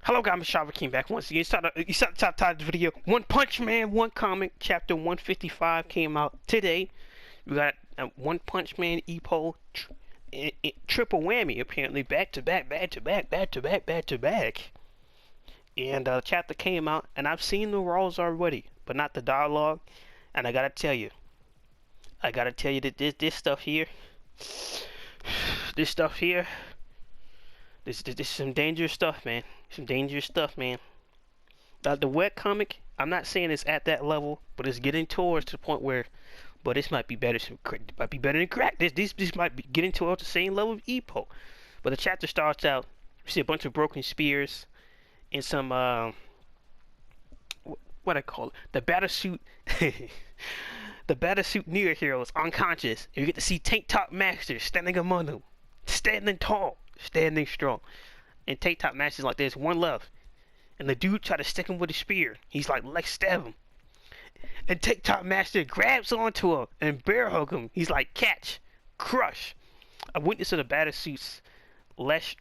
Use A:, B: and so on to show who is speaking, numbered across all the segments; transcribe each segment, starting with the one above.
A: Hello guys, I'm Shava came back once again. You saw the title of the video. One Punch Man, one comic, chapter 155 came out today. We got One Punch Man EPO triple whammy apparently, back to back. And the chapter came out, and I've seen the Raws already, but not the dialogue. And I gotta tell you that this stuff here, this is some dangerous stuff, man. Some dangerous stuff, man. The webcomic, I'm not saying it's at that level, but it's getting towards the point where, but this might be better. Might be better than crack. This might be getting towards the same level of EPO. But the chapter starts out, you see a bunch of broken spears and some what I call it, the battle suit, the battle suit near heroes unconscious. And you get to see Tank Top Master standing among them, standing tall, standing strong. And Tank Top Master's like, there's one left. And the dude tried to stick him with a spear. He's like, let's stab him. And Tank Top Master grabs onto him and bear hug him. He's like, catch, crush. A witness of the battle suits, less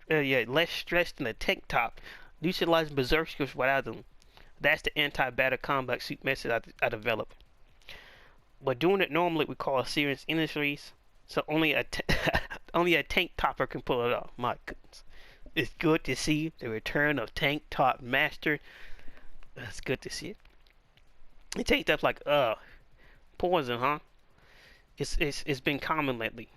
A: stressed than a tank top, utilizing berserkers without them. That's the anti-battle combat suit method I developed. But doing it normally we call serious industries. So only a tank topper can pull it off. My goodness. It's good to see the return of Tank Top Master. That's good to see it. And Tank Top's like, poison, huh? It's been common lately.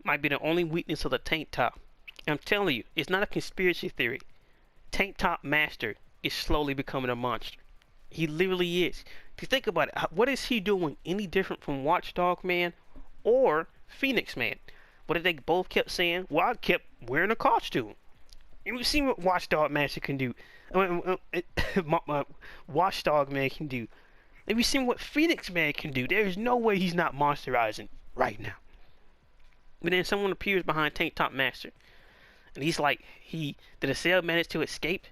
A: Might be the only weakness of the Tank Top. I'm telling you, it's not a conspiracy theory. Tank Top Master is slowly becoming a monster. He literally is. If you think about it, what is he doing any different from Watchdog Man or Phoenix Man? What did they both kept saying? Well, I kept wearing a costume. And we've seen what Watchdog Master can do. Watchdog Man can do. And we've seen what Phoenix Man can do. There's no way he's not monsterizing right now. But then someone appears behind Tank Top Master. And he's like, did a cell manage to escape?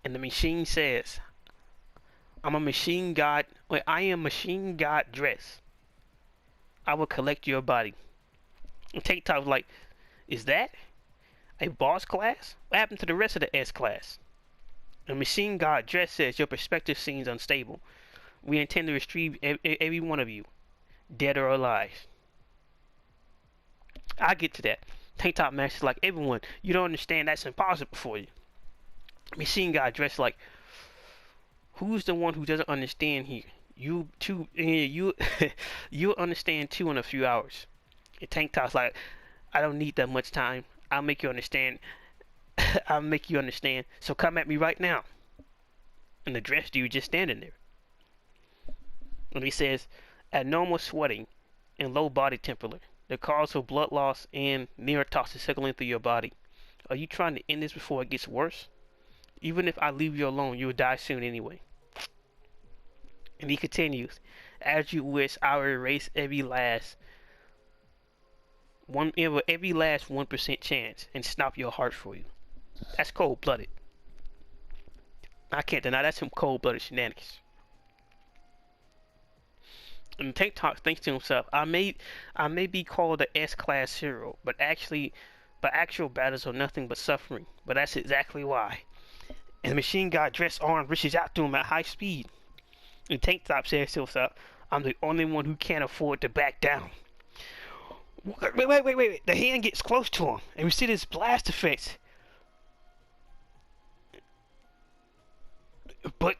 A: And the machine says, I am machine god dress. I will collect your body. And Tank Top was like, is that a boss class? What happened to the rest of the S class? And Machine God Dress says, your perspective seems unstable. We intend to retrieve every one of you, dead or alive. I'll get to that. Tank Top Master's like, everyone, you don't understand, that's impossible for you. Machine God Dress like, who's the one who doesn't understand here? You you'll understand too in a few hours. And Tank Top's like, I don't need that much time. I'll make you understand. I'll make you understand. So come at me right now. And the dress dude just standing there. And he says, abnormal sweating and low body temperature, the cause of blood loss and neurotoxin circling through your body. Are you trying to end this before it gets worse? Even if I leave you alone, you'll die soon anyway. And he continues, as you wish, I will erase every last 1% chance and stop your heart for you. That's cold-blooded. I can't deny that's some cold-blooded shenanigans. And Tank Top thinks to himself, I may be called the S-class hero, but actual battles are nothing but suffering. But that's exactly why. And the Machine God Dress arm reaches out to him at high speed. And Tank Top says to himself, I'm the only one who can't afford to back down. Wait. The hand gets close to him. And we see this blast effect. But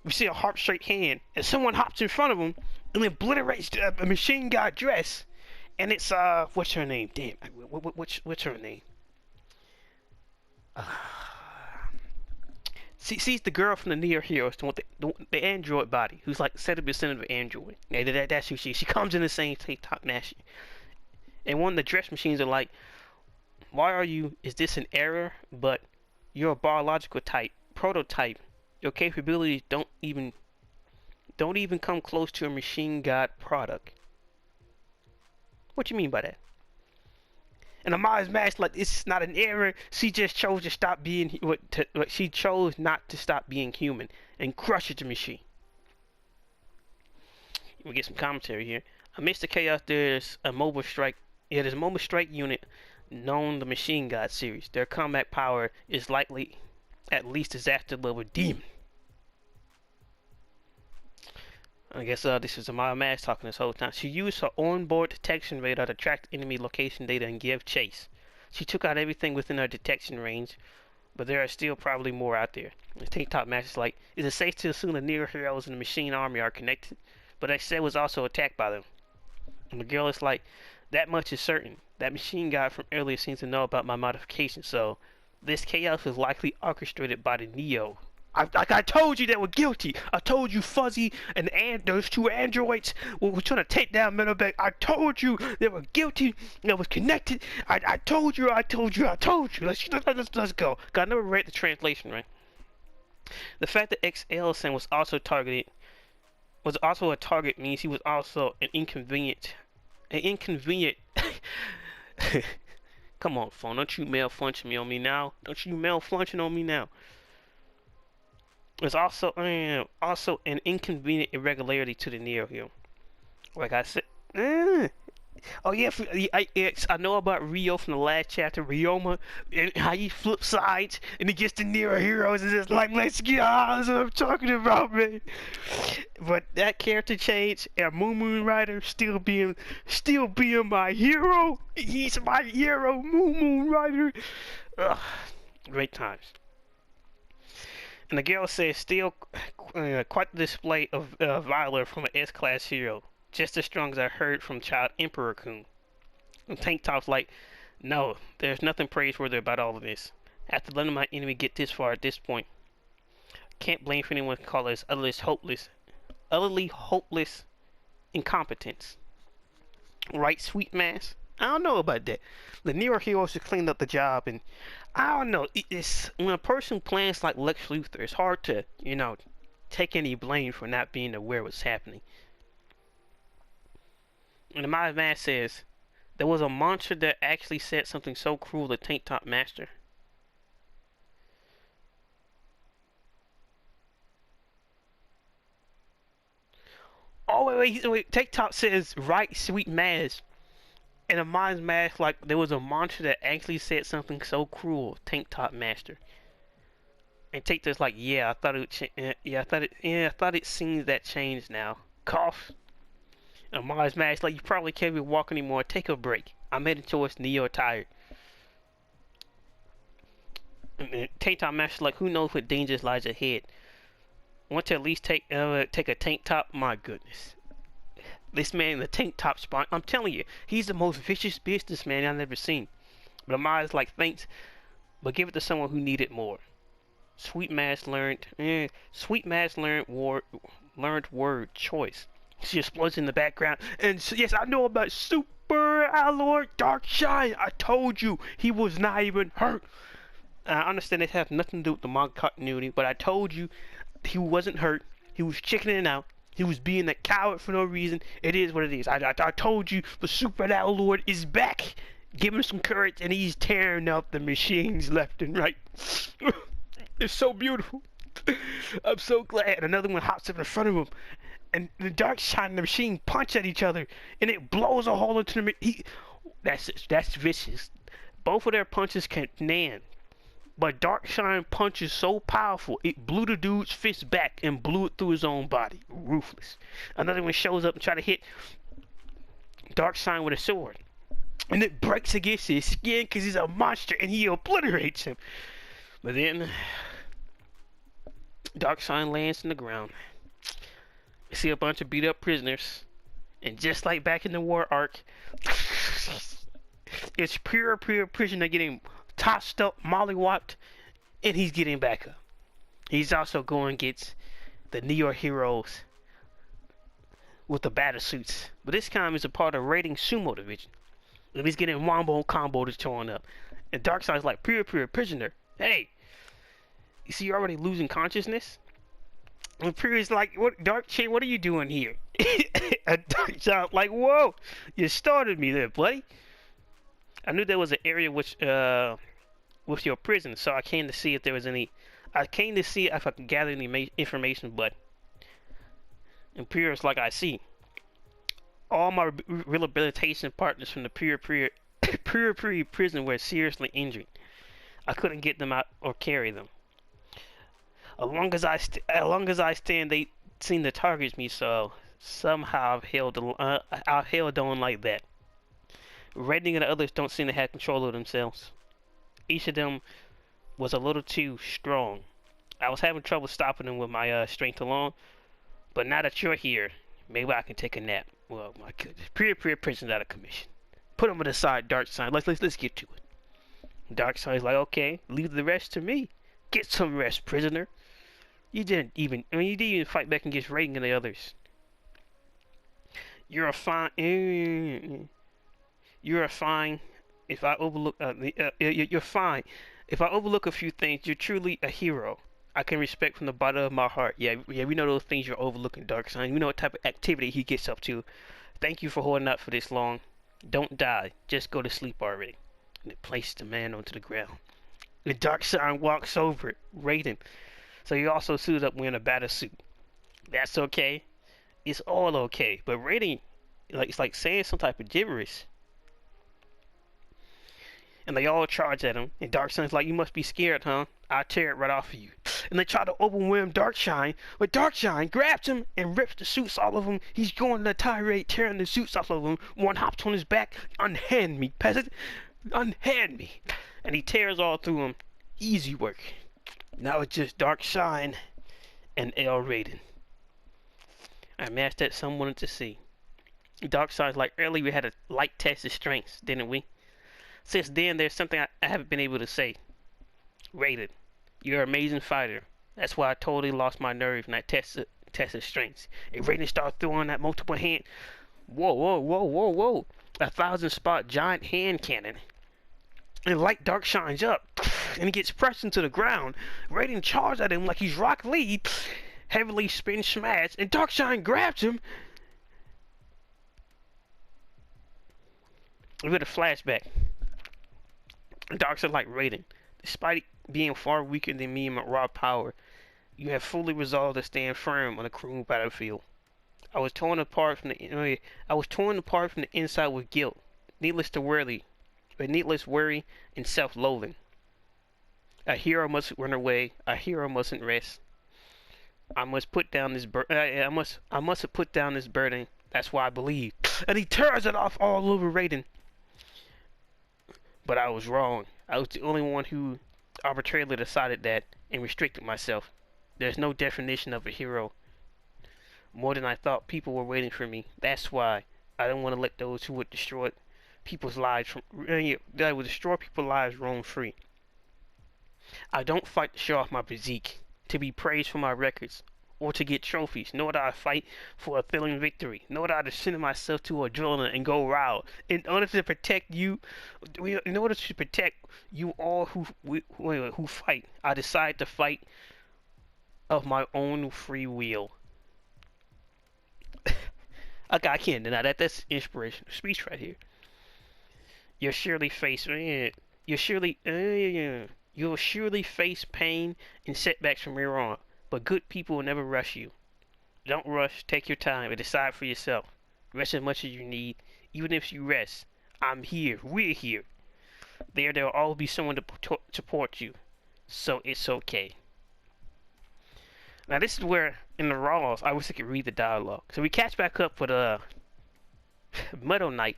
A: we see a heart-shaped hand. And someone hops in front of him and obliterates a Machine God Dress. And it's, what's her name? Damn, what's her name? She's the girl from the Near Heroes, the android body, who's like 70% of an android. Yeah, that's who she is. She comes in the same Tank Top Master. And one of the dress machines are like, is this an error? But you're a biological prototype. Your capabilities don't even come close to a machine god product. What you mean by that? And Amara's match like, it's not an error. She just chose to stop being. She chose not to stop being human and crush the machine. We get some commentary here. Amidst the chaos, there's a mobile strike. Yeah, there's a mobile strike unit known the Machine God series. Their combat power is likely at least disaster level demon. I guess this is Amaya Mass talking this whole time. She used her onboard detection radar to track enemy location data and give chase. She took out everything within her detection range, but there are still probably more out there. The Tank Top Master's like, is it safe to assume the Neo heroes in the Machine Army are connected? But I said was also attacked by them. And the girl is like, that much is certain. That machine guy from earlier seems to know about my modification, so this chaos is likely orchestrated by the Neo. I told you they were guilty. I told you Fuzzy and those two androids were trying to take down Metalback. I told you they were guilty. They was connected. I told you. Let's go. I never read the translation, right? The fact that XL was also a target means he was also an inconvenient. Come on, phone. Don't you malfunction on me now. There's also an inconvenient irregularity to the Neo here. Like I said, oh yeah, I know about Rio from the last chapter, Ryoma, and how he flips sides and he gets the Neo heroes and it's like, let's get that's what I'm talking about, man. But that character change and Moon Rider still being my hero. He's my hero, Moon Rider. Ugh, great times. And the girl says, still quite the display of valor from an S-class hero. Just as strong as I heard from Child Emperor-kun. And Tank Top's like, no, there's nothing praiseworthy about all of this. After letting my enemy get this far at this point, can't blame for anyone to call us utterly hopeless incompetence. Right, Sweet Mass? I don't know about that. The Neo heroes should clean up the job, and I don't know. It's when a person plans like Lex Luthor, it's hard to, take any blame for not being aware of what's happening. And the My Man says, there was a monster that actually said something so cruel to Tank Top Master. Oh, wait. Tank Top says, right, Sweet Maz. And a mind's mask, like there was a monster that actually said something so cruel, Tank Top Master. And Tank Top's like, yeah, I thought it seems that changed now. Cough. And mind's mask, like, you probably can't even walk anymore. Take a break. I'm heading towards Neo tired. And Tank Top Master's like, who knows what dangers lies ahead? Want to at least take a tank top? My goodness. This man in the tank top spot, I'm telling you, he's the most vicious businessman I've ever seen. But Amaya's like, thanks, but give it to someone who needed more. Sweet Mass learned word choice. She explodes in the background, and so, yes, I know about Super Alloy Dark Shine. I told you he was not even hurt. I understand it has nothing to do with the manga continuity, but I told you he wasn't hurt. He was chickening out. He was being a coward for no reason. It is what it is. I told you the Super Lord is back. Give him some courage, and he's tearing up the machines left and right. It's so beautiful. I'm so glad. Another one hops up in front of him, and the Dark Shine and the machine punch at each other, and it blows a hole into the That's vicious. Both of their punches can nan. But Dark Shine punch is so powerful, it blew the dude's fist back and blew it through his own body. Ruthless. Another one shows up and try to hit Dark Shine with a sword. And it breaks against his skin because he's a monster and he obliterates him. But then, Dark Shine lands on the ground. You see a bunch of beat up prisoners. And just like back in the war arc, it's pure prisoner getting tossed up, mollywopped, and he's getting back up. He's also going against the Neo heroes with the battle suits, but this time he's a part of raiding sumo division, and he's getting wombo combo to torn up. And Darkseid's like, pure prisoner, hey, you see you're already losing consciousness? And Pyrrha's like, what, Dark Chain, what are you doing here? And Darkseid's like, whoa, you started me there, buddy. I knew there was an area with your prison, so I came to see if there was any. I came to see if I could gather any information, but Imperial's like, I see. All my rehabilitation partners from the pure pre prison were seriously injured. I couldn't get them out or carry them. As long as I stand, they seem to target me. So somehow I've held on like that. Redning and the others don't seem to have control of themselves. Each of them was a little too strong. I was having trouble stopping them with my strength alone. But now that you're here, maybe I can take a nap. Well, my goodness, pre prison's out of commission. Put them aside, Dark Side. Let's get to it. Dark Side's like, okay, leave the rest to me. Get some rest, prisoner. You didn't even fight back against Reagan and the others. You're a fine. You're fine. If I overlook, you're fine. If I overlook a few things, you're truly a hero. I can respect from the bottom of my heart. Yeah, we know those things you're overlooking, Dark Side. We know what type of activity he gets up to. Thank you for holding out for this long. Don't die. Just go to sleep already. And it placed the man onto the ground. The Dark Side walks over it, Raiden. So he also suited up wearing a battle suit. That's okay. It's all okay. But Raiden, it's like saying some type of gibberish. And they all charge at him. And Darkshine's like, you must be scared, huh? I'll tear it right off of you. And they try to overwhelm Darkshine, but Darkshine grabs him and rips the suits off of him. He's going on a tirade, tearing the suits off of him. One hops on his back. Unhand me, peasant. Unhand me. And he tears all through him. Easy work. Now it's just Darkshine and L. Raiden. I matched that someone wanted to see. Darkshine's like, earlier we had a light test of strengths, didn't we? Since then, there's something I haven't been able to say. Raiden, you're an amazing fighter. That's why I totally lost my nerve in that test of strengths. And Raiden started throwing that multiple hand. Whoa. 1,000-spot giant hand cannon. And light Dark shines up. And he gets pressed into the ground. Raiden charges at him like he's Rock Lee. Heavily spin smash. And Darkshine grabs him. We get a flashback. Darkseid like Raiden. Despite being far weaker than me in my raw power, you have fully resolved to stand firm on a cruel battlefield. I was torn apart from the inside with guilt, needless worry, and self-loathing. A hero must run away. A hero mustn't rest. I must put down this I must put down this burden. That's why I believe. And he tears it off all over Raiden. But I was wrong. I was the only one who arbitrarily decided that and restricted myself. There's no definition of a hero. More than I thought people were waiting for me. That's why I don't want to let those who would destroy people's lives roam free. I don't fight to show off my physique, to be praised for my records, or to get trophies, nor do I fight for a thrilling victory, nor do I send myself to adrenaline and go wild. In order to protect you all who fight, I decide to fight of my own free will. Okay, I can't deny that. That's inspirational speech right here. You'll surely face pain and setbacks from here on. But good people will never rush you. Don't rush, take your time, and decide for yourself. Rest as much as you need. Even if you rest, I'm here, we're here. There will always be someone to support you. So it's okay. Now this is where, in the Raws, I wish I could read the dialogue. So we catch back up with Metal Knight.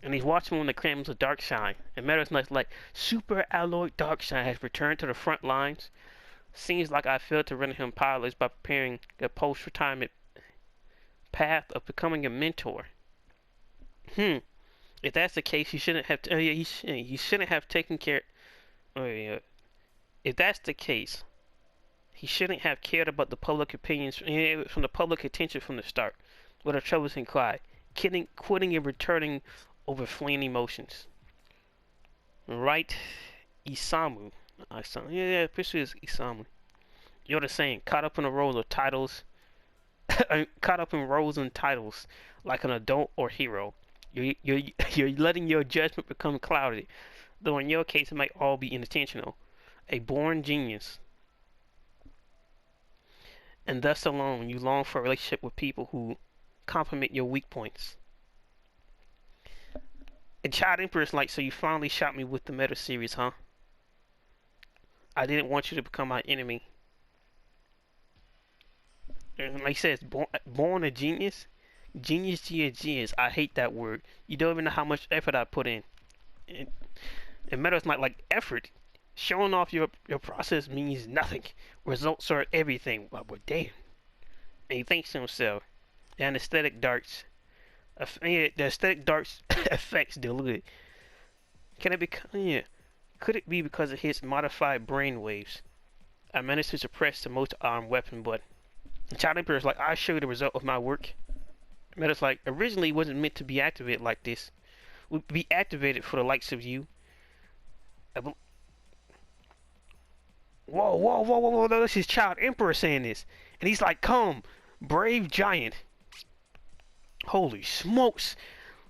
A: And he's watching one of the criminals of Darkshine. And Metal Knight's like, Super Alloy Darkshine has returned to the front lines. Seems like I failed to render him powerless by preparing a post-retirement path of becoming a mentor. If that's the case, he shouldn't have. He shouldn't have taken care. If that's the case, he shouldn't have cared about the public opinions from the public attention from the start. What a troublesome cry, quitting and returning over fleeing emotions. Right, Isamu. Yeah, this is Isamu. You're the same, caught up in a roll of titles, caught up in roles and titles, like an adult or hero. You're letting your judgment become clouded, though in your case it might all be intentional. A born genius, and thus alone you long for a relationship with people who complement your weak points. And Child Emperor's like, so you finally shot me with the Metal series, huh? I didn't want you to become my enemy. And like he says, born a genius. Genius, genius. I hate that word. You don't even know how much effort I put in. And Metal's like effort. Showing off your process means nothing. Results are everything. Well, damn. And he thinks to himself, the anesthetic darts, the aesthetic darts effects diluted. Can it be? Yeah. Could it be because of his modified brain waves? I managed to suppress the multi-armed weapon, but Child Emperor is like, I'll show you the result of my work. Meta's like, originally it wasn't meant to be activated like this. It would be activated for the likes of you. Whoa, whoa, whoa, whoa, whoa, this is Child Emperor saying this. And he's like, come, brave giant. Holy smokes.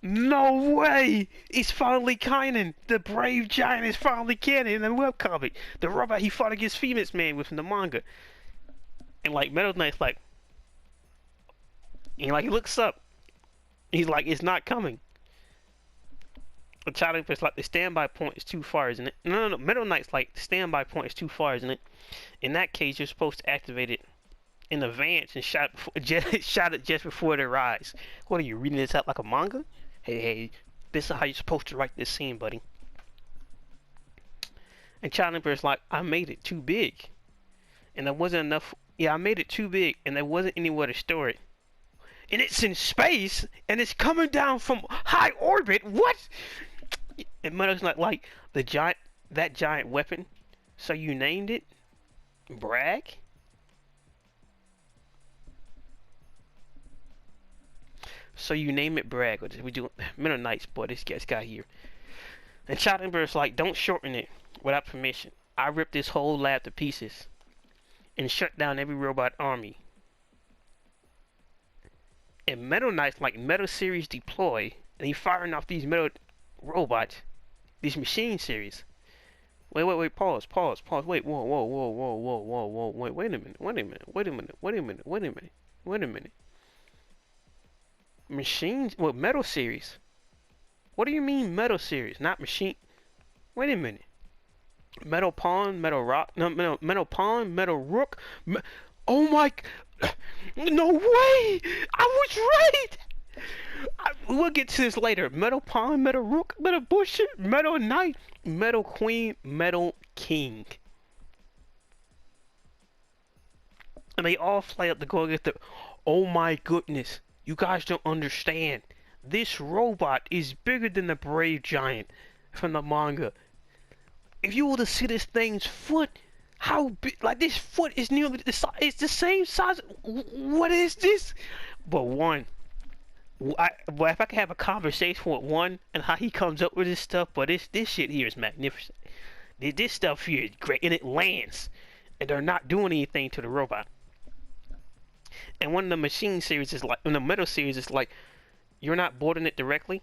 A: No way! It's finally canon! The brave giant is finally canon in the webcomic. The robot he fought against Phoenix Man with in the manga. And like Metal Knight's like, and like he looks up. He's like, it's not coming. The Child Emperor's like, the standby point is too far, isn't it? No. Metal Knight's like, the standby point is too far, isn't it? In that case, you're supposed to activate it in advance and shot it just before it arrives. What are you, reading this out like a manga? Hey, this is how you're supposed to write this scene, buddy. And Child Emperor's like, I made it too big. And there wasn't enough. Yeah, I made it too big, and there wasn't anywhere to store it. And it's in space, and it's coming down from high orbit. What? And Metal's like that giant weapon. So you named it? Brag? So you name it Brag. We do Metal Knights, boy, this guy here. And Child Emperor's like, don't shorten it without permission. I ripped this whole lab to pieces and shut down every robot army. And Metal Knight's like, Metal series deploy, and he's firing off these metal robots, these machine series. Wait, pause, wait, whoa, wait a minute. Machines, what, Metal series? What do you mean Metal series, not machine? Wait a minute. Metal Pawn, Metal Rock, no, Metal Pawn, Metal Rook. Oh my, no way! I was right! We'll get to this later. Metal Pawn, Metal Rook, Metal Busher, Metal Knight, Metal Queen, Metal King. And they all fly up to go get the... Oh my goodness. You guys don't understand. This robot is bigger than the Brave Giant from the manga. If you were to see this thing's foot, how big, like this foot is nearly the size, it's the same size. What is this? But if I could have a conversation with one and how he comes up with this stuff, but this shit here is magnificent. This stuff here is great, and it lands, and they're not doing anything to the robot. And one of the machine series is like, in the Metal series is like, you're not boarding it directly.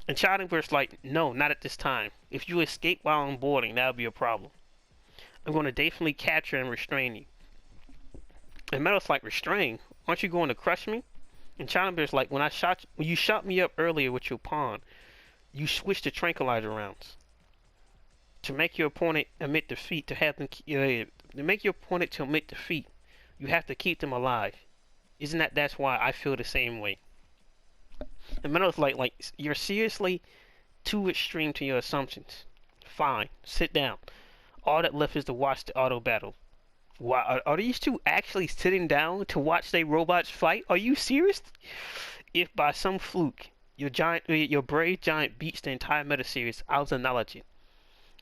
A: And Child Emperor's like, no, not at this time. If you escape while I'm boarding, that'll be a problem. I'm going to definitely capture and restrain you. And Metal's like, restrain? Aren't you going to crush me? And Child Emperor's like, when you shot me up earlier with your pawn, you switched to tranquilizer rounds. To make your opponent admit defeat, to make your opponent to admit defeat, you have to keep them alive. That's why I feel the same way. And Metal's like, you're seriously too extreme to your assumptions. Fine, sit down. All that left is to watch the auto battle. Why, are these two actually sitting down to watch their robots fight? Are you serious? If by some fluke your brave giant beats the entire Meta series, I'll acknowledge it.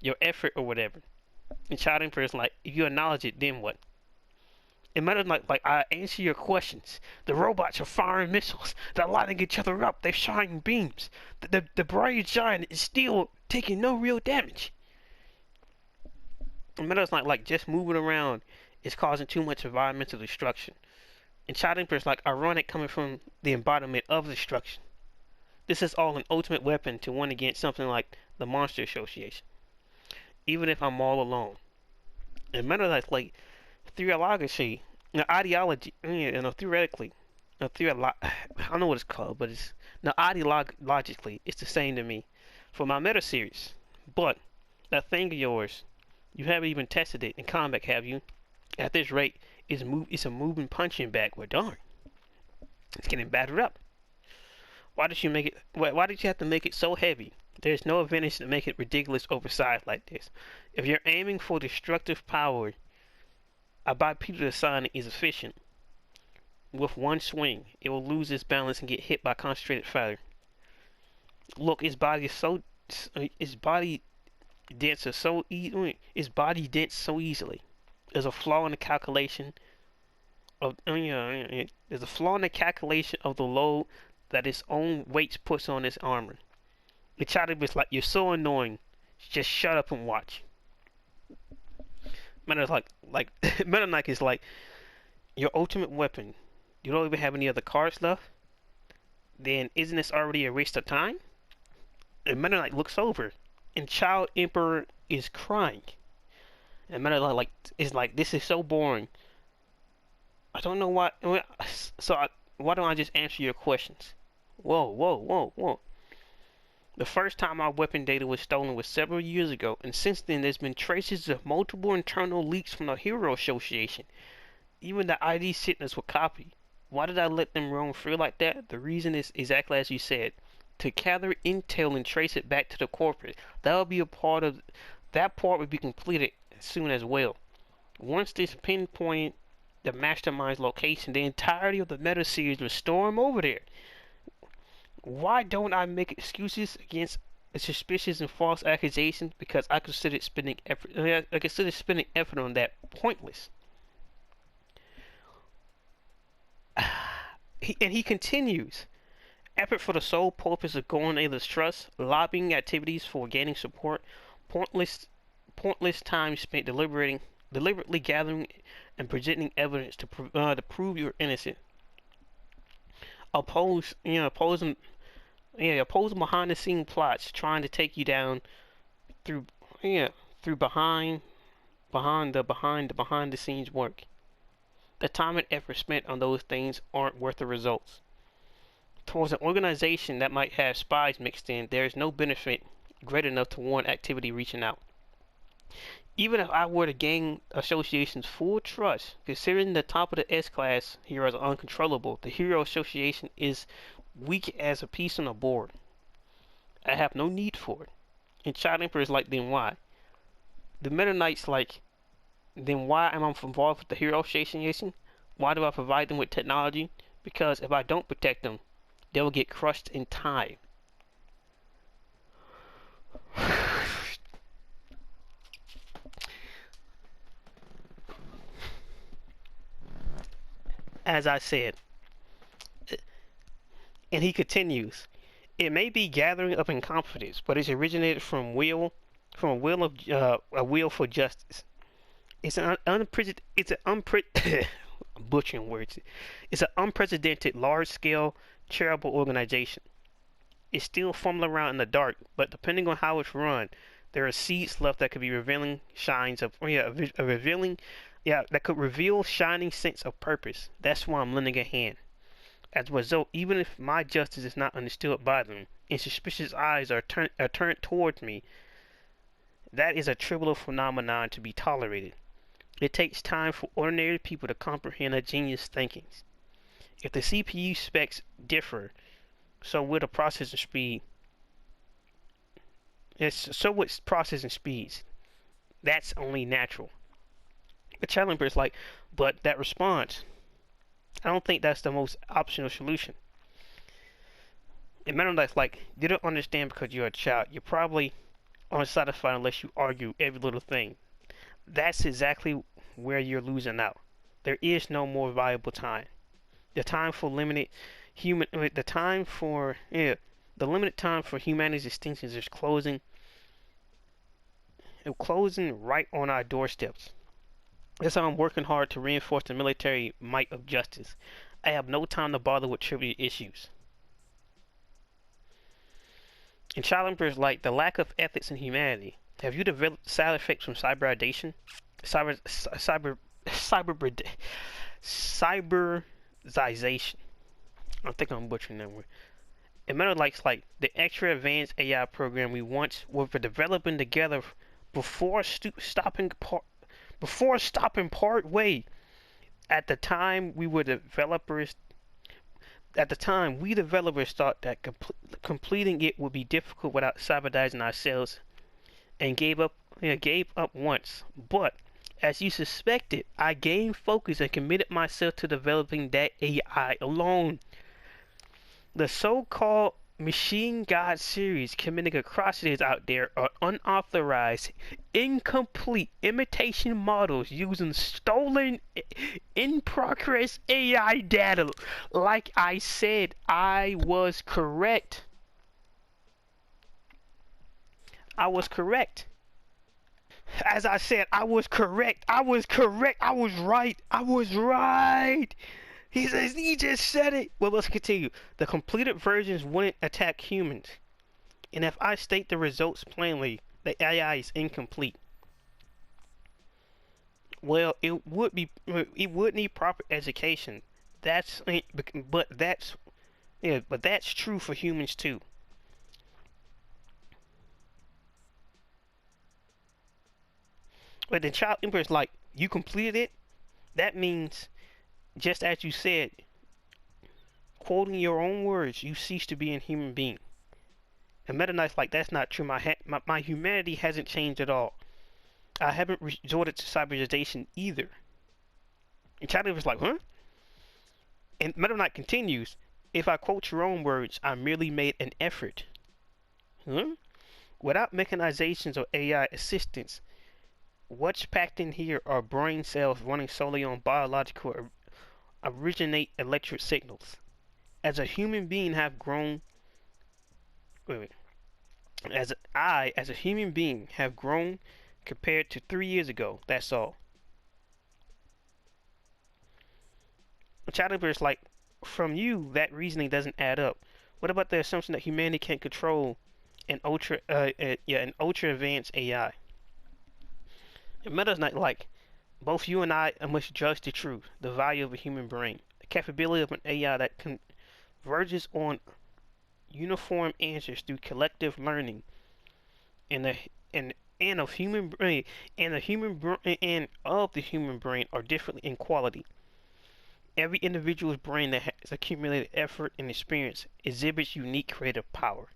A: Your effort or whatever. And Child Emperor is like, if you acknowledge it, then what? And Meta's like, I answer your questions. The robots are firing missiles. They're lighting each other up. They're shining beams. The brave giant is still taking no real damage. And Meta's like just moving around is causing too much environmental destruction. And Child Emperor is like, ironic coming from the embodiment of destruction. This is all an ultimate weapon to win against something like the Monster Association. Even if I'm all alone. And Meta's like theologically, theoretically, I don't know what it's called, but it's now ideologically it's the same to me for my meta series. But that thing of yours, you haven't even tested it in combat, have you? At this rate, it's a moving punching bag. Well, darn, it's getting battered up. Why did you make it? Why did you have to make it so heavy? There's no advantage to make it ridiculous oversized like this. If you're aiming for destructive power, a bipedal design is efficient. With one swing, it will lose its balance and get hit by concentrated fire. Look, its body dents so easily. There's a flaw in the calculation of the load that its own weight puts on its armor. The child is like, you're so annoying. Just shut up and watch. Meta Meta Knight is like your ultimate weapon. You don't even have any other cards left. Then isn't this already a waste of time? And Meta Knight looks over, and Child Emperor is crying. And Meta Knight is like, this is so boring. I don't know why. Why don't I just answer your questions? Whoa, whoa, whoa, whoa. The first time our weapon data was stolen was several years ago, and since then there's been traces of multiple internal leaks from the Hero Association. Even the ID signals were copied. Why did I let them roam free like that? The reason is exactly as you said. To gather intel and trace it back to the corporate. That part would be completed soon as well. Once this pinpointed the mastermind's location, the entirety of the meta series will storm over there. Why don't I make excuses against suspicious and false accusations? Because I considered spending effort on that pointless. He continues. Effort for the sole purpose of going others' trust, lobbying activities for gaining support, pointless time spent deliberately gathering and presenting evidence to prove you're innocent. Opposing behind the scene plots trying to take you down through behind the scenes work. The time and effort spent on those things aren't worth the results. Towards an organization that might have spies mixed in, there is no benefit great enough to warrant activity reaching out. Even if I were to gain Association's full trust, considering the top of the S-Class heroes are uncontrollable, the Hero Association is weak as a piece on a board. I have no need for it. And Child Emperor is like, then why? The Meta Knight's like, then why am I involved with the Hero Association? Why do I provide them with technology? Because if I don't protect them, they will get crushed in time. As I said, and he continues, it may be gathering up in confidence, but it's originated from a will for justice. It's an unprecedented, large-scale, charitable organization. It's still fumbling around in the dark, but depending on how it's run, there are seeds left that could be revealing that could reveal shining sense of purpose. That's why I'm lending a hand. As a result, even if my justice is not understood by them, and suspicious eyes are turned towards me, that is a trivial phenomenon to be tolerated. It takes time for ordinary people to comprehend a genius thinking. If the CPU specs differ, so will the processing speed. So with processing speeds. That's only natural. The challenger is like, but that response, I don't think that's the most optional solution. And Meta Knight's like, you don't understand because you're a child. You're probably unsatisfied unless you argue every little thing. That's exactly where you're losing out. There is no more valuable time. The limited time for humanity's extinction is closing right on our doorsteps. That's how I'm working hard to reinforce the military might of justice. I have no time to bother with trivial issues. And Child Emperor is like, the lack of ethics in humanity. Have you developed side effects from cyberization? Cyberization. I think I'm butchering that word. It matter like the extra advanced AI program we once were developing together before stopping part way. At the time, we developers thought that completing it would be difficult without sabotaging ourselves, and gave up once. But as you suspected, I gained focus and committed myself to developing that AI alone. The so-called Machine God series committing atrocities out there are unauthorized, incomplete imitation models using stolen, in-progress AI data. Like I said, I was correct. I was correct. As I said, I was correct. I was correct. I was right. I was right. He says he just said it. Well, let's continue. The completed versions wouldn't attack humans. And if I state the results plainly, the AI is incomplete. Well, it would need proper education. But that's true for humans too. But the child emperor is like, you completed it. That means, just as you said, quoting your own words, you cease to be a human being. And Meta Knight's like, that's not true. My humanity hasn't changed at all. I haven't resorted to cyberization either. And Charlie was like, huh? And Meta Knight continues, if I quote your own words, I merely made an effort. Huh? Without mechanizations or AI assistance, what's packed in here are brain cells running solely on biological originate electric signals. As a human being have grown as a human being have grown compared to 3 years ago, that's all. Chatterbear's like, from you that reasoning doesn't add up. What about the assumption that humanity can't control an ultra advanced AI? And Meta's not like, both you and I must judge the truth, the value of a human brain, the capability of an AI that converges on uniform answers through collective learning, and of the human brain are different in quality. Every individual's brain that has accumulated effort and experience exhibits unique creative power.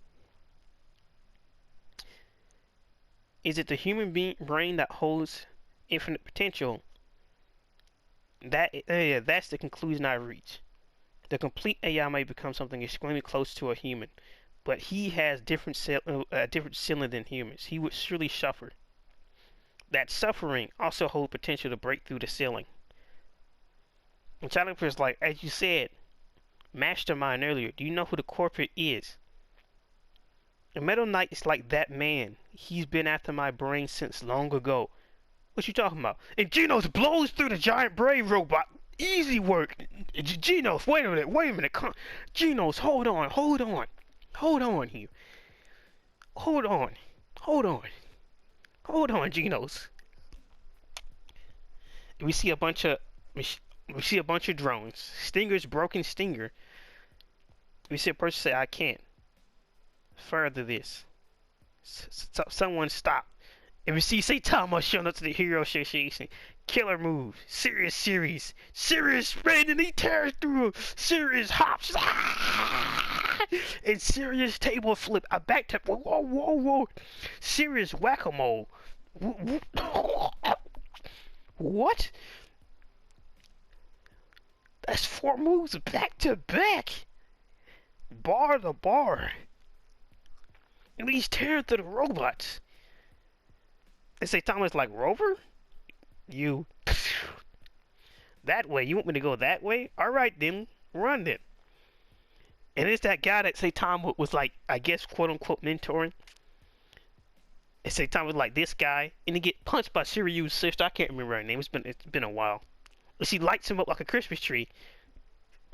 A: Is it the human brain that holds infinite potential? That's the conclusion I reach. The complete AI may become something extremely close to a human, but he has different ceiling than humans. He would surely suffer. That suffering also holds potential to break through the ceiling. And Challenger's like, as you said, Mastermind earlier, do you know who the corporate is? And Metal Knight is like that man. He's been after my brain since long ago. What you talking about? And Genos blows through the giant brain robot. Easy work. Genos, wait a minute. Genos, hold on here. Hold on, Genos. We see a bunch of drones. Stinger's broken Stinger. We see a person say, I can't further this. Someone stop. And we see Saitama showing up to the Hero Association. Killer move. Serious series. Serious spin and he tears through. Serious hops. And serious table flip. A back tap. Whoa. Serious whack-a-mole. What? That's 4 moves back to back. Bar to bar. And he's tearing through the robots. They say Thomas like, Rover? You. That way? You want me to go that way? Alright then. Run then. And it's that guy that say Tom was like, I guess, quote unquote, mentoring. And say Tom was like this guy. And he get punched by Siryu's sister. I can't remember her name. It's been a while. But she lights him up like a Christmas tree.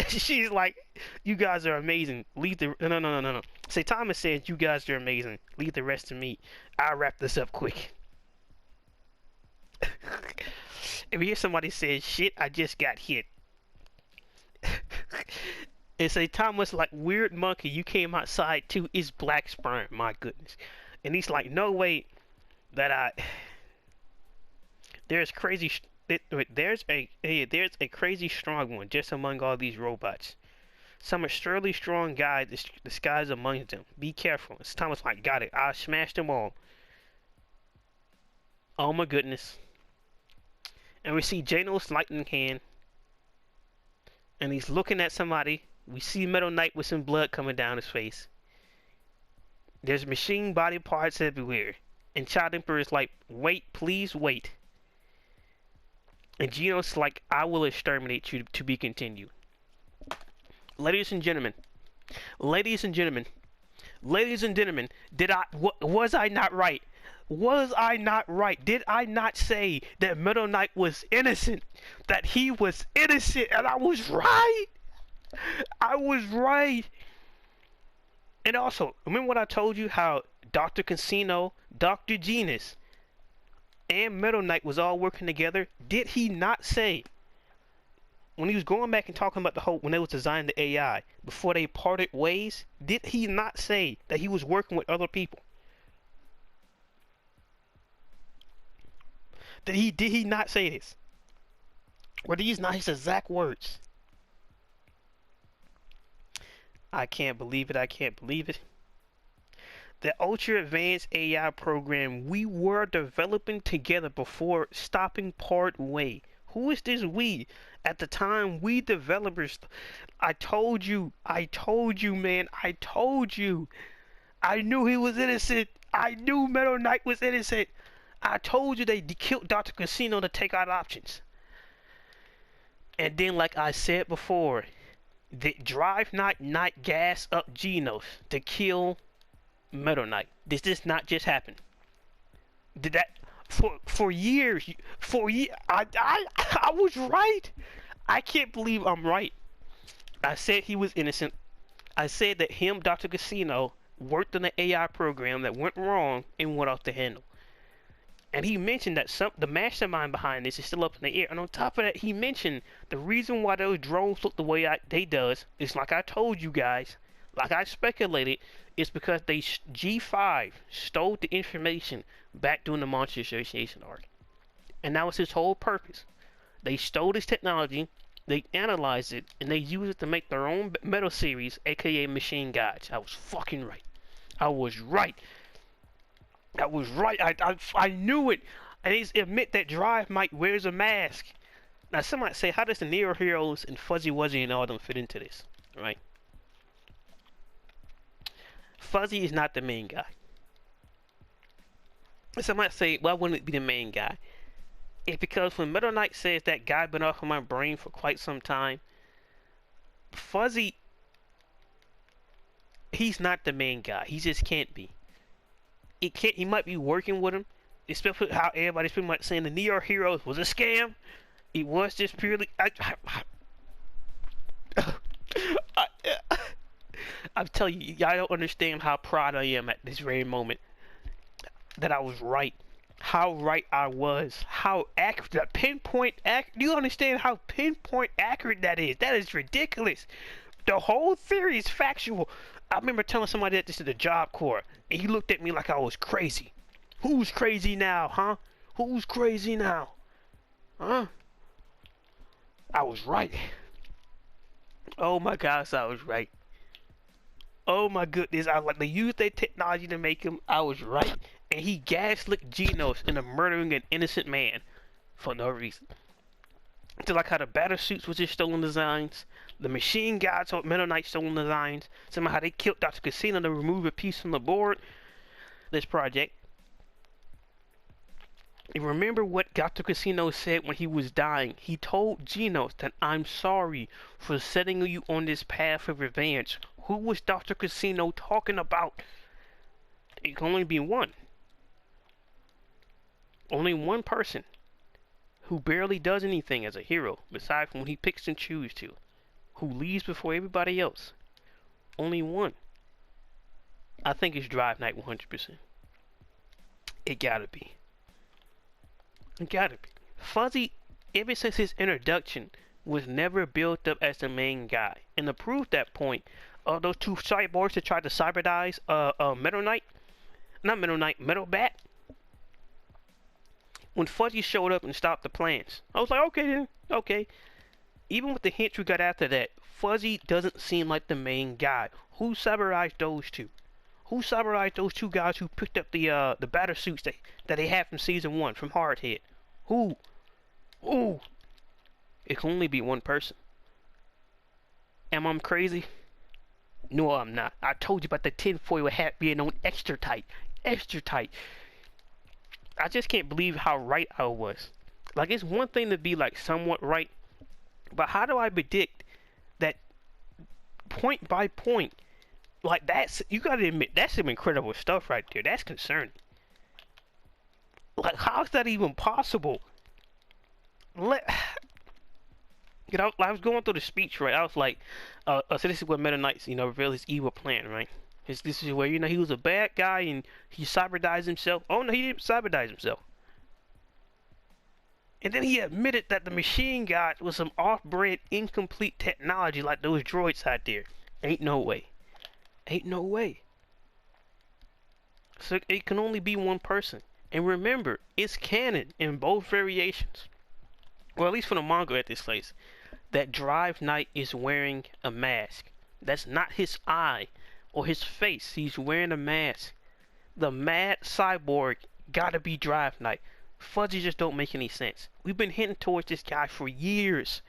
A: She's like, you guys are amazing. Leave the... No. Say Thomas says, you guys are amazing. Leave the rest to me. I'll wrap this up quick. If you hear somebody say, shit, I just got hit. It's a Thomas like weird monkey. You came outside too. It's black sperm. My goodness. And he's like, no way that I. There's crazy. There's a crazy strong one just among all these robots. Some extremely strong guy disguised among them. Be careful. It's Thomas like, got it. I smashed them all. Oh my goodness. And we see Jano's lightning hand. And he's looking at somebody. We see Metal Knight with some blood coming down his face. There's machine body parts everywhere. And Child Emperor is like, wait, please wait. And Genos like, I will exterminate you to be continued. Ladies and gentlemen, ladies and gentlemen, ladies and gentlemen, was I not right? Was I not right? Did I not say that Metal Knight was innocent? That he was innocent, and I was right. I was right. And also, remember what I told you? How Dr. Casino, Dr. Genus, and Metal Knight was all working together. Did he not say, when he was going back and talking about the whole, when they was designing the AI, before they parted ways, did he not say that he was working with other people? Did he not say this? Were these not his exact words? I can't believe it. I can't believe it. The ultra advanced AI program we were developing together before stopping part way. Who is this we? At the time, we developers. I told you, man. I told you. I knew he was innocent. I knew Metal Knight was innocent. I told you they killed Dr. Casino to take out options. And then, like I said before, the Drive Night gas up Genos to kill Metal Knight. Did this not just happen? Did that for years? I was right. I can't believe I'm right. I said he was innocent. I said that him, Dr. Casino, worked on an AI program that went wrong and went off the handle. And he mentioned that the mastermind behind this is still up in the air. And on top of that, he mentioned the reason why those drones look the way they does is, like I told you guys, like I speculated, is because G5 stole the information back during the Monster Association arc. And that was his whole purpose. They stole this technology, they analyzed it, and they used it to make their own metal series, aka Machine Gods. I was fucking right. I was right. I was right. I knew it. And he's admit that Drive Mike wears a mask. Now some might say, how does the Neo Heroes and Fuzzy Wuzzy and all them fit into this? Right? Fuzzy is not the main guy. Some might say, why wouldn't it be the main guy? It's because when Metal Knight says that guy been off of my brain for quite some time, Fuzzy, he's not the main guy. He just can't be. He might be working with him, especially how everybody's pretty much saying the Neo Heroes was a scam. It was just purely. I'm telling you, y'all don't understand how proud I am at this very moment that I was right. How right I was. How accurate, that pinpoint accurate. Do you understand how pinpoint accurate that is? That is ridiculous. The whole theory is factual. I remember telling somebody that this is the Job Corps, and he looked at me like I was crazy. Who's crazy now, huh? Who's crazy now? Huh? I was right. Oh my gosh, I was right. Oh my goodness, they used their technology to make him. I was right. And he gaslit Genos into murdering an innocent man for no reason. Just like how the battle suits was just stolen designs. The machine gods on Metal Knight stolen designs. Somehow they killed Dr. Casino to remove a piece from the board. This project. And remember what Dr. Casino said when he was dying. He told Genos that I'm sorry for setting you on this path of revenge. Who was Dr. Casino talking about? It can only be one. Only one person who barely does anything as a hero, besides from when he picks and chooses to, who leaves before everybody else. Only one. I think it's Drive Night 100%. It gotta be. It gotta be. Fuzzy, ever since his introduction, was never built up as the main guy. And to prove that point, those two cyborgs that tried to cyberdize Metal Knight, not Metal Knight, Metal Bat, when Fuzzy showed up and stopped the plans, I was like, okay then, okay. Even with the hints we got after that, Fuzzy doesn't seem like the main guy. Who cyberized those two? Who cyberized those two guys who picked up the batter suits that they had from season 1 from Hardhead? Who? Ooh. It can only be one person. Am I crazy? No, I'm not. I told you about the tinfoil hat being on extra tight. Extra tight. I just can't believe how right I was. Like, it's one thing to be, like, somewhat right, but how do I predict that point by point? Like, that's, you gotta admit, that's some incredible stuff right there. That's concerning. Like, how is that even possible? You know, I was going through the speech, right? I was like, so this is what Meta Knight's, you know, revealed his evil plan, right? This is where, you know, he was a bad guy and he cyberdized himself. Oh, no, he didn't cyberdize himself. And then he admitted that the machine god was some off-brand, incomplete technology like those droids out there. Ain't no way. Ain't no way. So it can only be one person. And remember, it's canon in both variations. Well, at least for the manga at this place. That Drive Knight is wearing a mask. That's not his eye or his face. He's wearing a mask. The mad cyborg gotta be Drive Knight. Fuzzy just don't make any sense. We've been hinting towards this guy for years.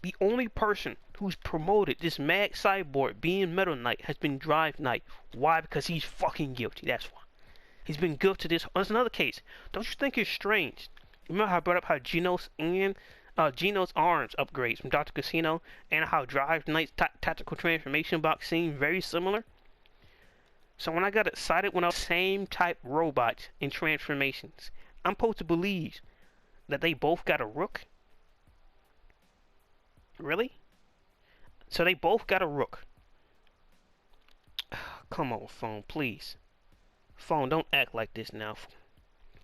A: The only person who's promoted this mad cyborg being Metal Knight has been Drive Knight. Why? Because he's fucking guilty. That's why. He's been guilty to this. That's another case. Don't you think it's strange? Remember how I brought up how Genos arms upgrades from Dr. Casino and how Drive Knight's tactical transformation box seemed very similar? So when I got excited when I was same type robots and transformations, I'm supposed to believe that they both got a rook? Really? So they both got a rook. Come on, phone, please. Phone, don't act like this now.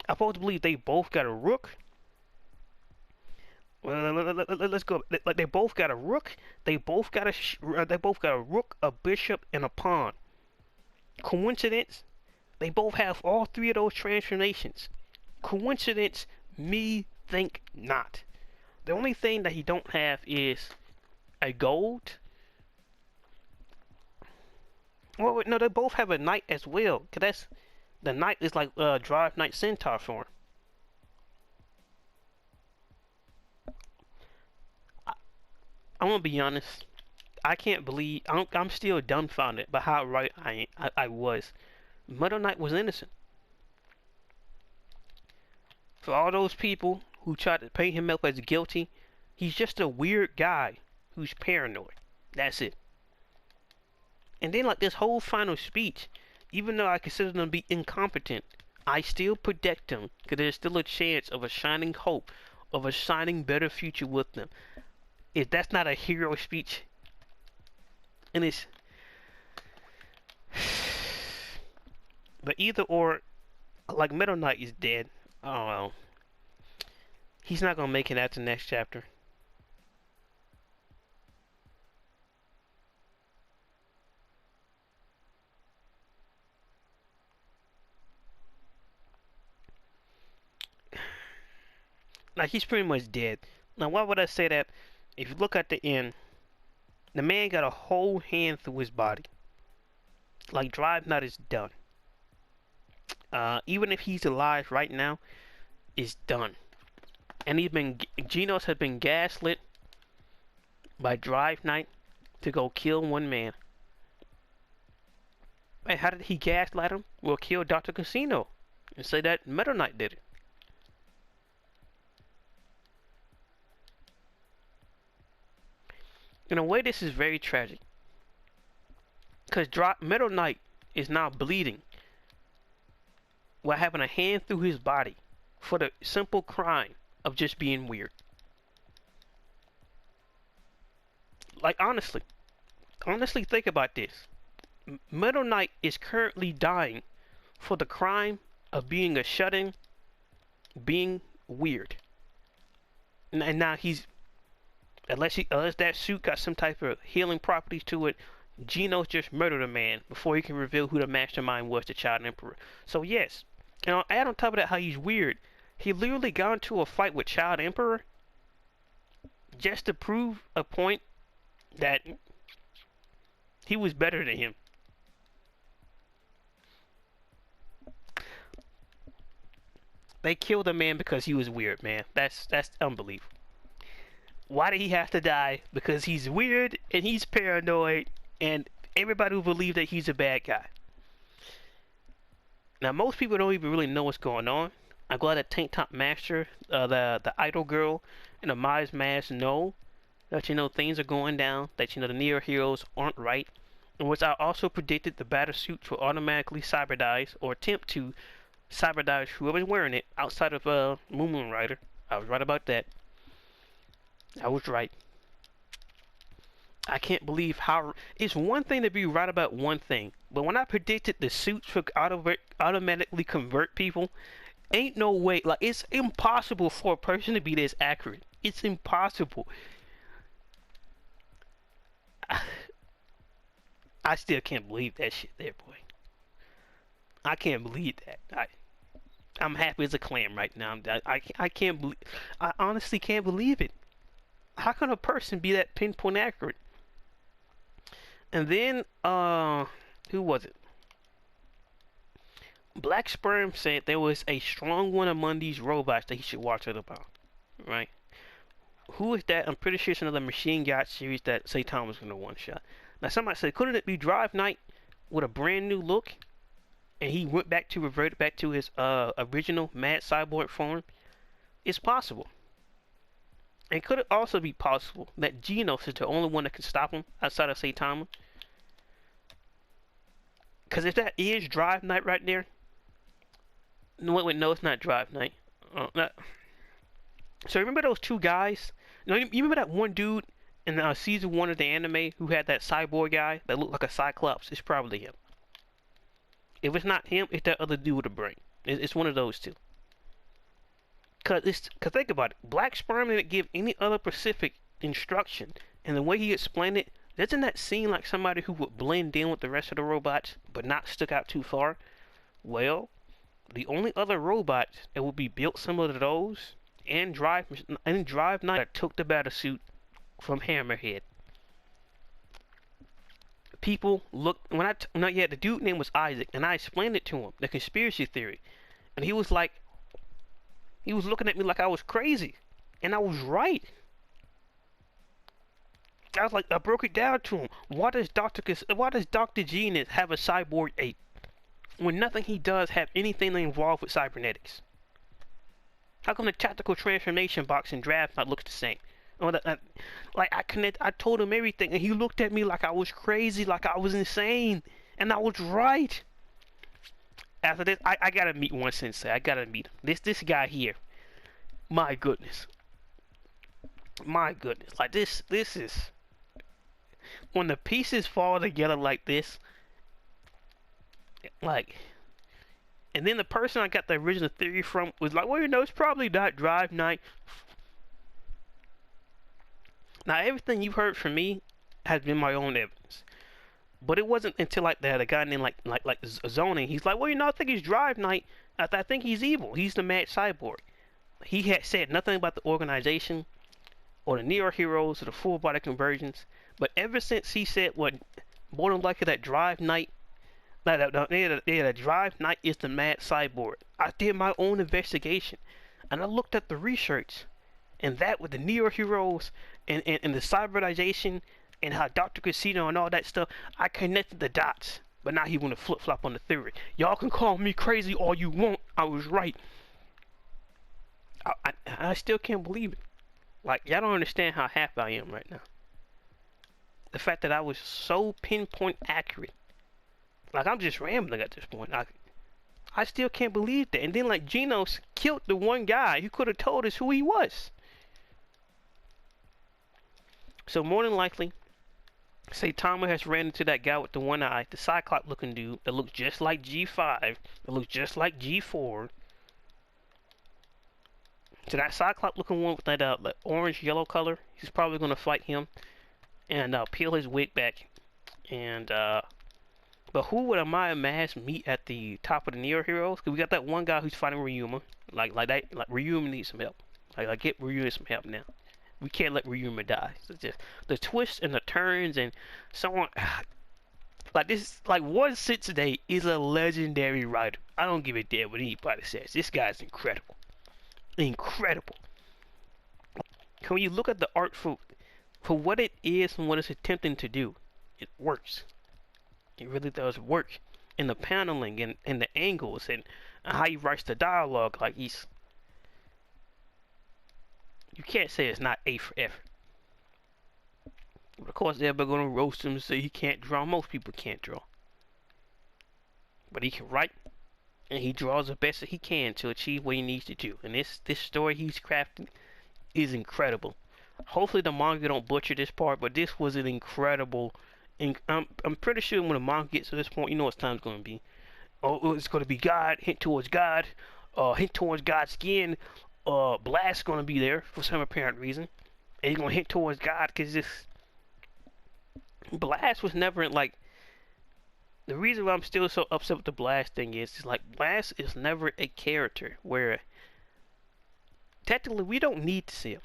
A: I'm supposed to believe they both got a rook? Well, let's go. Like they both got a rook. They both got a rook, a bishop, and a pawn. Coincidence? They both have all three of those transformations. Coincidence? Me think not. The only thing that he don't have is a gold. Well, no, they both have a knight as well. Cause that's the knight is like Drive Knight Centaur form. I'm gonna be honest. I can't believe I'm still dumbfounded by how right I was. Metal Knight was innocent. For all those people who tried to paint him up as guilty, he's just a weird guy who's paranoid. That's it. And then like this whole final speech, even though I consider them to be incompetent, I still protect them because there's still a chance of a shining hope, of a shining better future with them. If that's not a hero speech, and it's... But either or, like Metal Knight is dead. Oh well. He's not gonna make it after the next chapter. Like he's pretty much dead. Now why would I say that? If you look at the end, the man got a whole hand through his body. Like Drive Knight is done. Even if he's alive right now, it's done. And Genos has been gaslit by Drive Knight to go kill one man. And how did he gaslight him? Well, kill Dr. Casino and say that Metal Knight did it. In a way, this is very tragic. Because Metal Knight is now bleeding while having a hand through his body for the simple crime of just being weird. Like, honestly think about this. Metal Knight is currently dying for the crime of being a shut-in, being weird. And now he's Unless that suit got some type of healing properties to it, Genos just murdered a man before he can reveal who the mastermind was, the Child Emperor. So yes, and add on top of that how he's weird. He literally got into a fight with Child Emperor just to prove a point that he was better than him. They killed a man because he was weird, man. That's unbelievable. Why did he have to die? Because he's weird and he's paranoid and everybody will believe that he's a bad guy. Now most people don't even really know what's going on. I'm glad that Tank Top Master, the idol girl, and the Mize Mask know that things are going down, that the Neo heroes aren't right, in which I also predicted the battle suits will automatically cyberdize or attempt to cyberdize whoever's wearing it outside of Moon Rider. I was right about that. I was right. I can't believe how it's one thing to be right about one thing, but when I predicted the suits would automatically convert people, ain't no way. Like, it's impossible for a person to be this accurate. It's impossible. I still can't believe that shit there, boy. I can't believe that. I'm happy as a clam right now. I can't believe. I honestly can't believe it. How can a person be that pinpoint accurate? And then, who was it? Black Sperm said there was a strong one among these robots that he should watch out about. Right? Who is that? I'm pretty sure it's another Machine God series that Satan was gonna one shot. Now somebody said, couldn't it be Drive Knight with a brand new look? And he reverted back to his original Mad Cyborg form? It's possible. And could it also be possible that Genos is the only one that can stop him outside of Saitama? Because if that is Drive Knight right there, no, wait, no, it's not Drive Knight. So remember those two guys? You remember that one dude in season 1 of the anime who had that cyborg guy that looked like a Cyclops? It's probably him. If it's not him, it's that other dude with a brain. It's one of those two. Cause think about it, Black Sperm didn't give any other specific instruction, and the way he explained it, doesn't that seem like somebody who would blend in with the rest of the robots, but not stick out too far? Well, the only other robot that would be built similar to those, and Drive Knight that took the battle suit from Hammerhead. People look the dude name was Isaac, and I explained it to him, the conspiracy theory, and he was looking at me like I was crazy, and I was right. I broke it down to him. Why does Dr. Genius have a cyborg ape when nothing he does have anything involved with cybernetics? How come the tactical transformation box in Draft Knight looks the same? I told him everything, and he looked at me like I was crazy, like I was insane, and I was right. After this, I gotta meet one Sensei. I gotta meet him. This guy here. My goodness. My goodness. Like this is when the pieces fall together like this. Like, and then the person I got the original theory from was like, well, it's probably not Drive Knight. Now everything you've heard from me has been my own evidence. But it wasn't until like that a guy named like Zoning. He's like, well, I think he's Drive Knight. I think he's evil. He's the Mad Cyborg. He had said nothing about the organization or the Neo Heroes or the full body conversions. But ever since he said what more than likely that Drive Knight, that Drive Knight is the Mad Cyborg, I did my own investigation and I looked at the research, and that with the Neo Heroes and the cybernization. And how Dr. Casino and all that stuff, I connected the dots. But now he want to flip-flop on the theory. Y'all can call me crazy all you want. I was right. I still can't believe it. Like, y'all don't understand how happy I am right now. The fact that I was so pinpoint accurate. Like, I'm just rambling at this point. I still can't believe that. And then, like, Genos killed the one guy who could have told us who he was. So, more than likely, Saitama has ran into that guy with the one eye, the Cyclops looking dude that looks just like G5, that looks just like G4. So that Cyclops looking one with that like orange yellow color, he's probably gonna fight him and peel his wig back. And but who would Amaya Mask meet at the top of the Neo Heroes? Cause we got that one guy who's fighting Ryuma. Like Ryuma needs some help. Like get Ryuma some help now. We can't let Ryuma die. So just the twists and the turns and someone like this. Like one Sensei is a legendary writer. I don't give a damn what anybody says. This guy's incredible. Incredible. When you look at the art for what it is and what it's attempting to do, it works. It really does work. In the paneling and the angles and how he writes the dialogue, like he's. You can't say it's not A for effort. But of course, they're gonna roast him and say he can't draw. Most people can't draw, but he can write, and he draws the best that he can to achieve what he needs to do. And this story he's crafting is incredible. Hopefully the manga don't butcher this part, but this was an incredible. I'm pretty sure when the manga gets to this point, you know what time's going to be. Oh, it's going to be God, hint towards God, hint towards God's skin. Blast's going to be there for some apparent reason, and he's going to hint towards God because this Blast was never like. The reason why I'm still so upset with the Blast thing is like Blast is never a character where technically we don't need to see him.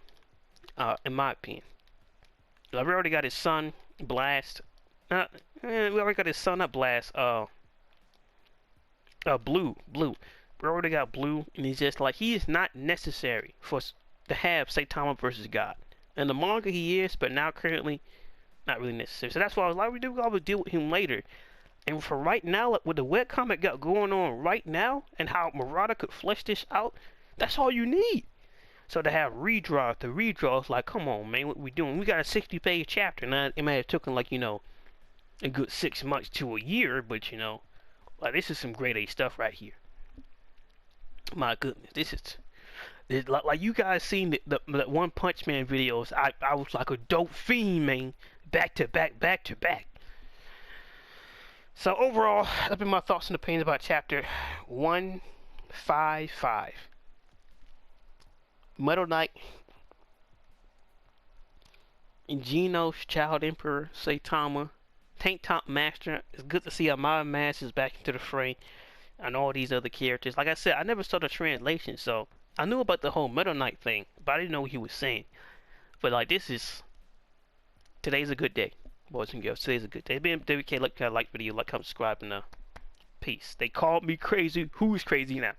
A: In my opinion, we already got his son Blast. We already got his son up Blast. Blue. We already got Blue, and he's just like he is not necessary for to have Saitama versus God. In the manga he is, but now currently not really necessary. So that's why I was like, we do gotta deal with him later. And for right now, like, what the webcomic got going on right now, and how Murata could flesh this out, that's all you need. So to have redraws, like, come on, man, what we doing? We got a 60-page chapter. Now, it may have taken, like, you know, a good 6 months to a year, but, you know, like, this is some grade A stuff right here. My goodness, this is like you guys seen the One Punch Man videos. I was like a dope fiend, man, back to back. So overall, that's been my thoughts and opinions about chapter 155. Metal Knight, Genos, Child Emperor, Saitama, Tank Top Master. It's good to see Amaya Mask is back into the fray, and all these other characters. Like I said, I never saw the translation, so I knew about the whole Metal Knight thing, but I didn't know what he was saying. But like, today's a good day, boys and girls. Today's a good day. WK, like video, like, comment, subscribe, and peace. They called me crazy. Who's crazy now?